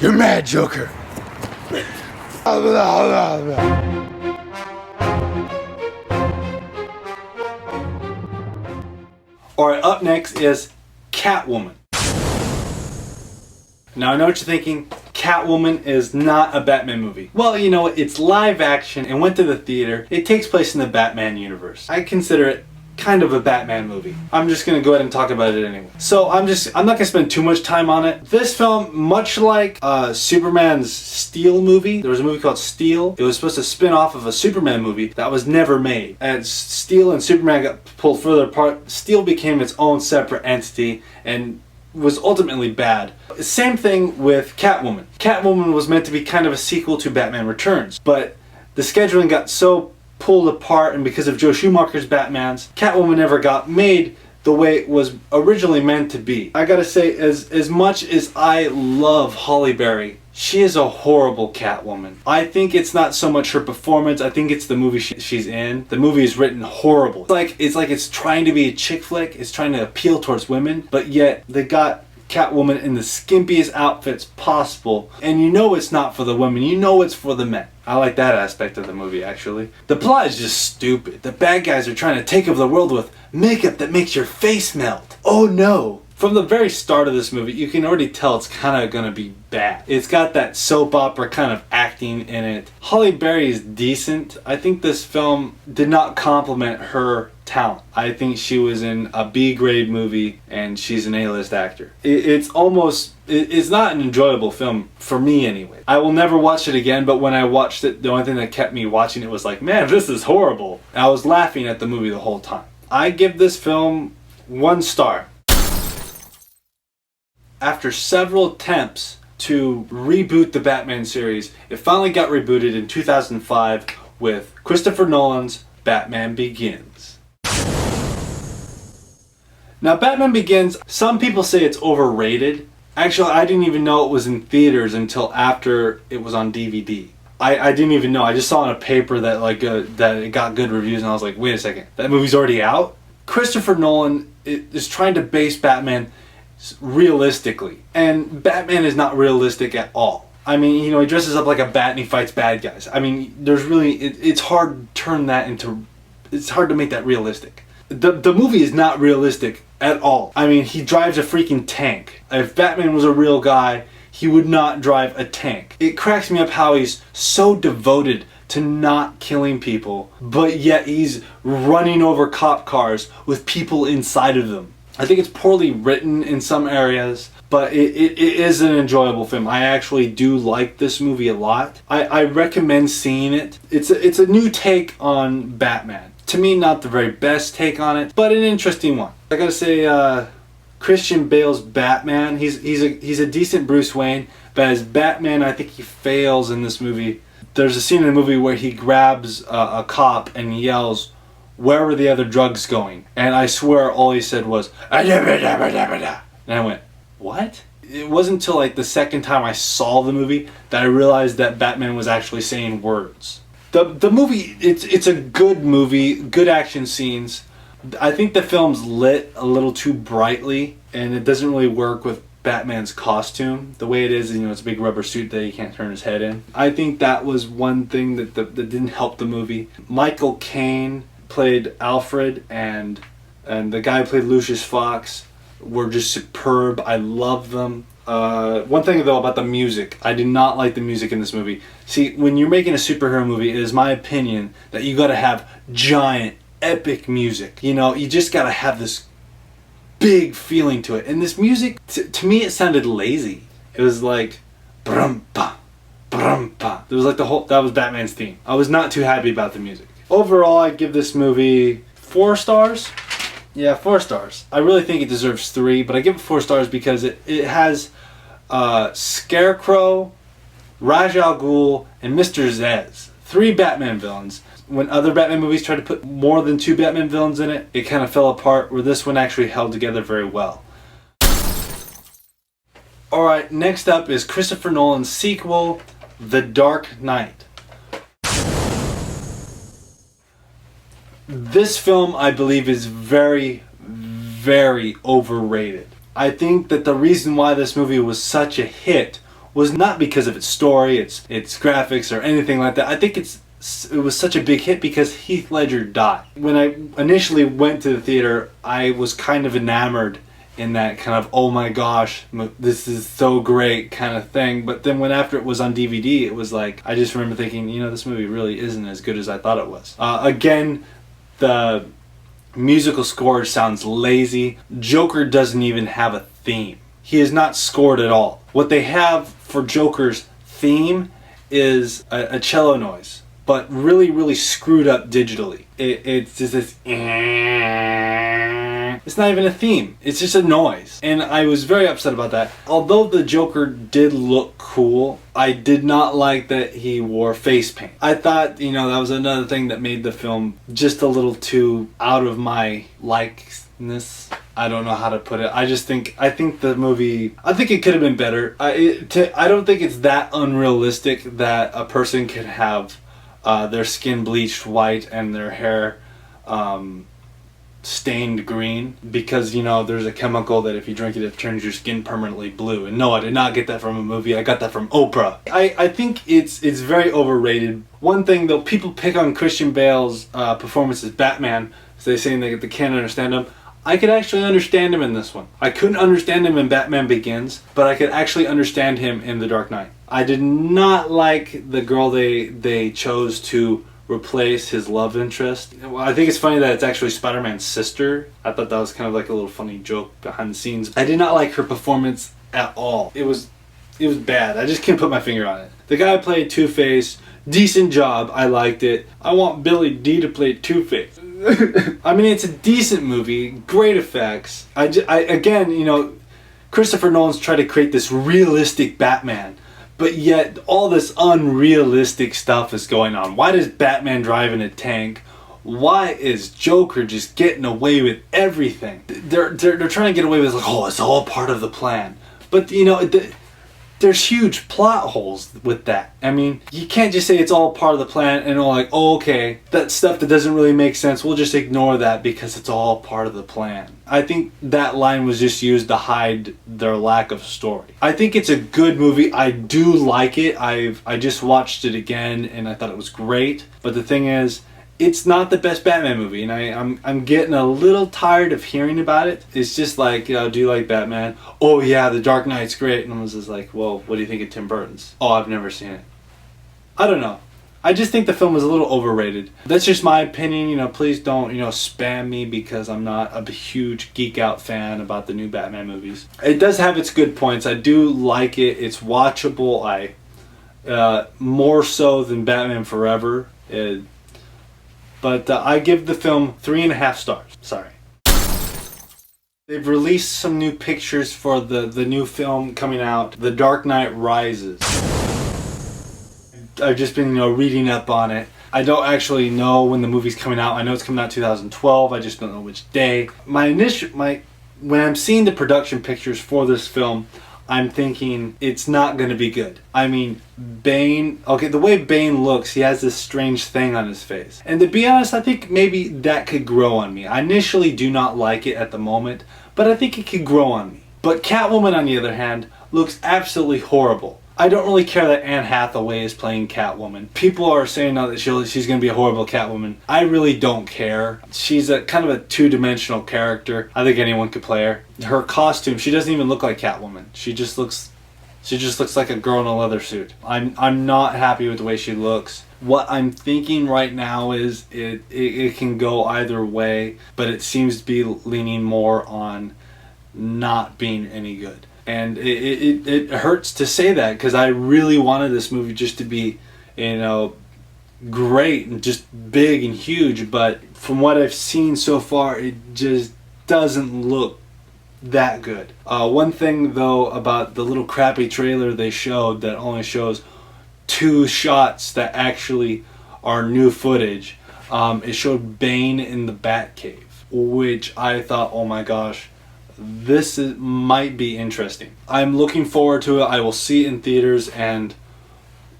You're mad, Joker. Alright, up next is Catwoman. Now I know what you're thinking, Catwoman is not a Batman movie. Well, you know, it's live action and went to the theater. It takes place in the Batman universe. I consider it kind of a Batman movie. I'm just gonna go ahead and talk about it anyway. So I'm not gonna spend too much time on it. This film, much like Superman's Steel movie, there was a movie called Steel. It was supposed to spin off of a Superman movie that was never made. As Steel and Superman got pulled further apart, Steel became its own separate entity and was ultimately bad. Same thing with Catwoman. Catwoman was meant to be kind of a sequel to Batman Returns, but the scheduling got so pulled apart, and because of Joe Schumacher's Batmans, Catwoman never got made the way it was originally meant to be. I gotta say, as much as I love Halle Berry, she is a horrible Catwoman. I think it's not so much her performance, I think it's the movie she's in. The movie is written horrible. It's like it's trying to be a chick flick, it's trying to appeal towards women, but yet they got Catwoman in the skimpiest outfits possible, and you know it's not for the women, you know it's for the men. I like that aspect of the movie, actually. The plot is just stupid. The bad guys are trying to take over the world with makeup that makes your face melt. Oh no! From the very start of this movie, you can already tell it's kind of gonna be bad. It's got that soap opera kind of acting in it. Halle Berry is decent. I think this film did not compliment her talent. I think she was in a B-grade movie and she's an A-list actor. It's not an enjoyable film, for me anyway. I will never watch it again, but when I watched it, the only thing that kept me watching it was like, man, this is horrible. I was laughing at the movie the whole time. I give this film 1 star. After several attempts to reboot the Batman series, it finally got rebooted in 2005 with Christopher Nolan's Batman Begins. Now, Batman Begins, some people say it's overrated. Actually, I didn't even know it was in theaters until after it was on DVD. I didn't even know. I just saw in a paper that that it got good reviews, and I was like, wait a second, that movie's already out? Christopher Nolan is trying to base Batman realistically, and Batman is not realistic at all. I mean, you know, he dresses up like a bat and he fights bad guys. I mean, there's really, it's hard to turn that into, it's hard to make that realistic. The movie is not realistic at all. I mean, he drives a freaking tank. If Batman was a real guy, he would not drive a tank. It cracks me up how he's so devoted to not killing people, but yet he's running over cop cars with people inside of them. I think it's poorly written in some areas, but it is an enjoyable film. I actually do like this movie a lot. I recommend seeing it. It's a new take on Batman. To me, not the very best take on it, but an interesting one. I gotta say, Christian Bale's Batman, he's a decent Bruce Wayne, but as Batman, I think he fails in this movie. There's a scene in the movie where he grabs a cop and yells, "Where were the other drugs going?" And I swear all he said was, and I went, what? It wasn't until like the second time I saw the movie that I realized that Batman was actually saying words. The movie, it's a good movie, good action scenes. I think the film's lit a little too brightly, and it doesn't really work with Batman's costume. The way it is, you know, it's a big rubber suit that he can't turn his head in. I think that was one thing that didn't help the movie. Michael Caine played Alfred, and the guy who played Lucius Fox were just superb. I love them. One thing though about the music, I did not like the music in this movie. See, when you're making a superhero movie, it is my opinion that you gotta have giant, epic music. You know, you just gotta have this big feeling to it. And this music, to me, it sounded lazy. It was like, brum-pa, brum-pa. It was like that was Batman's theme. I was not too happy about the music. Overall, I give this movie 4 stars. Yeah, 4 stars. I really think it deserves 3, but I give it 4 stars because it has Scarecrow, Ra's al Ghul, and Mr. Zez. 3 Batman villains. When other Batman movies tried to put more than 2 Batman villains in it, it kind of fell apart, where this one actually held together very well. Alright, next up is Christopher Nolan's sequel, The Dark Knight. This film, I believe, is very, very overrated. I think that the reason why this movie was such a hit was not because of its story, its graphics, or anything like that. I think it was such a big hit because Heath Ledger died. When I initially went to the theater, I was kind of enamored in that kind of, oh my gosh, this is so great kind of thing. But then when after it was on DVD, it was like, I just remember thinking, you know, this movie really isn't as good as I thought it was. Again, the musical score sounds lazy. Joker doesn't even have a theme. He is not scored at all. What they have for Joker's theme is a cello noise, but really, really screwed up digitally. It's just this. It's not even a theme. It's just a noise. And I was very upset about that. Although the Joker did look cool, I did not like that he wore face paint. I thought, you know, that was another thing that made the film just a little too out of my likeness. I don't know how to put it. I think the movie, I think it could have been better. I don't think it's that unrealistic that a person could have their skin bleached white and their hair stained green, because, you know, there's a chemical that if you drink it, it turns your skin permanently blue. And no, I did not get that from a movie. I got that from Oprah. I think it's very overrated. One thing though, people pick on Christian Bale's performance as Batman, so they're saying they can't understand him. I could actually understand him in this one. I couldn't understand him in Batman Begins, but I could actually understand him in The Dark Knight. I did not like the girl they chose to replace his love interest. Well, I think it's funny that it's actually Spider-Man's sister. I thought that was kind of like a little funny joke behind the scenes. I did not like her performance at all. It was bad. I just can't put my finger on it. The guy who played Two-Face, decent job. I liked it. I want Billy D to play Two-Face. I mean, it's a decent movie, great effects. Again, you know, Christopher Nolan's tried to create this realistic Batman, but yet all this unrealistic stuff is going on. Why does Batman drive in a tank? Why is Joker just getting away with everything? They're trying to get away with, like, oh, it's all part of the plan. But, you know, there's huge plot holes with that. I mean, you can't just say it's all part of the plan and all like, oh, okay, that stuff that doesn't really make sense, we'll just ignore that because it's all part of the plan. I think that line was just used to hide their lack of story. I think it's a good movie. I do like it. I just watched it again and I thought it was great. But the thing is, it's not the best Batman movie, and I'm getting a little tired of hearing about it. It's just like, do you like Batman? Oh yeah, The Dark Knight's great. And I was just like, well, what do you think of Tim Burton's? Oh, I've never seen it. I don't know. I just think the film was a little overrated. That's just my opinion. You know, please don't, you know, spam me because I'm not a huge geek out fan about the new Batman movies. It does have its good points. I do like it. It's watchable. More so than Batman Forever. But I give the film 3.5 stars. Sorry. They've released some new pictures for the new film coming out, The Dark Knight Rises. I've just been, you know, reading up on it. I don't actually know when the movie's coming out. I know it's coming out 2012. I just don't know which day. When I'm seeing the production pictures for this film, I'm thinking it's not going to be good. I mean, Bane, okay, the way Bane looks, he has this strange thing on his face. And to be honest, I think maybe that could grow on me. I initially do not like it at the moment, but I think it could grow on me. But Catwoman, on the other hand, looks absolutely horrible. I don't really care that Anne Hathaway is playing Catwoman. People are saying now that she's going to be a horrible Catwoman. I really don't care. She's a kind of a two-dimensional character. I think anyone could play her. Her costume, she doesn't even look like Catwoman. She just looks like a girl in a leather suit. I'm not happy with the way she looks. What I'm thinking right now is it can go either way, but it seems to be leaning more on not being any good. And it hurts to say that because I really wanted this movie just to be, you know, great and just big and huge. But from what I've seen so far, it just doesn't look that good. One thing though about the little crappy trailer they showed that only shows 2 shots that actually are new footage, it showed Bane in the Batcave, which I thought, oh my gosh, might be interesting. I'm looking forward to it. I will see it in theaters, and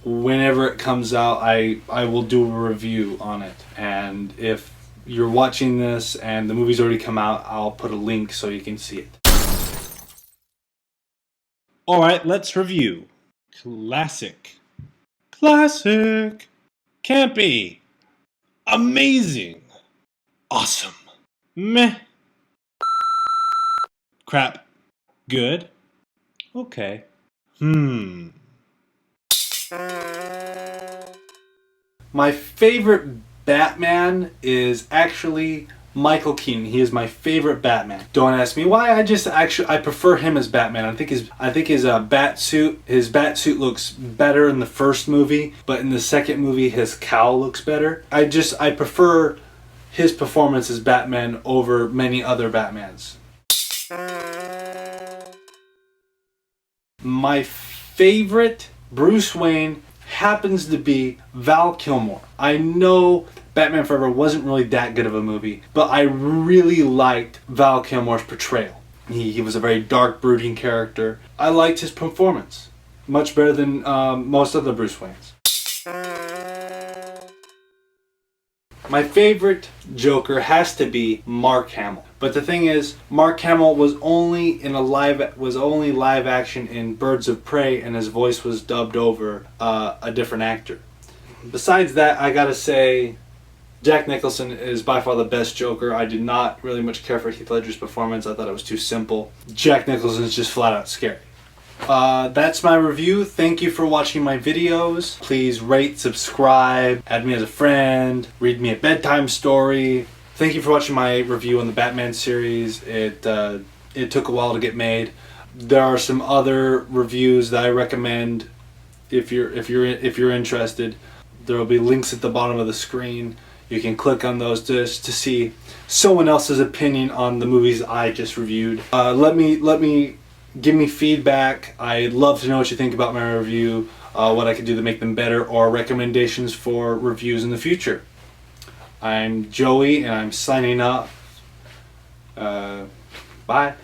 whenever it comes out, I will do a review on it. And if you're watching this and the movie's already come out, I'll put a link so you can see it. Alright, let's review. Classic. Classic. Campy. Amazing. Awesome. Meh. Crap. Good. Okay. My favorite Batman is actually Michael Keaton. He is my favorite Batman. Don't ask me why. I prefer him as Batman. I think his bat suit looks better in the first movie, but in the second movie his cowl looks better. I prefer his performance as Batman over many other Batmans. My favorite Bruce Wayne happens to be Val Kilmer. I know Batman Forever wasn't really that good of a movie, but I really liked Val Kilmer's portrayal. He was a very dark, brooding character. I liked his performance. Much better than most other Bruce Waynes. My favorite Joker has to be Mark Hamill. But the thing is, Mark Hamill was only live action in Birds of Prey, and his voice was dubbed over a different actor. Besides that, I gotta say, Jack Nicholson is by far the best Joker. I did not really much care for Heath Ledger's performance. I thought it was too simple. Jack Nicholson is just flat out scary. That's my review. Thank you for watching my videos. Please rate, subscribe, add me as a friend, read me a bedtime story. Thank you for watching my review on the Batman series. It took a while to get made. There are some other reviews that I recommend if you're interested. There will be links at the bottom of the screen. You can click on those just to see someone else's opinion on the movies I just reviewed. Give me feedback. I'd love to know what you think about my review, what I could do to make them better, or recommendations for reviews in the future. I'm Joey, and I'm signing off. Bye.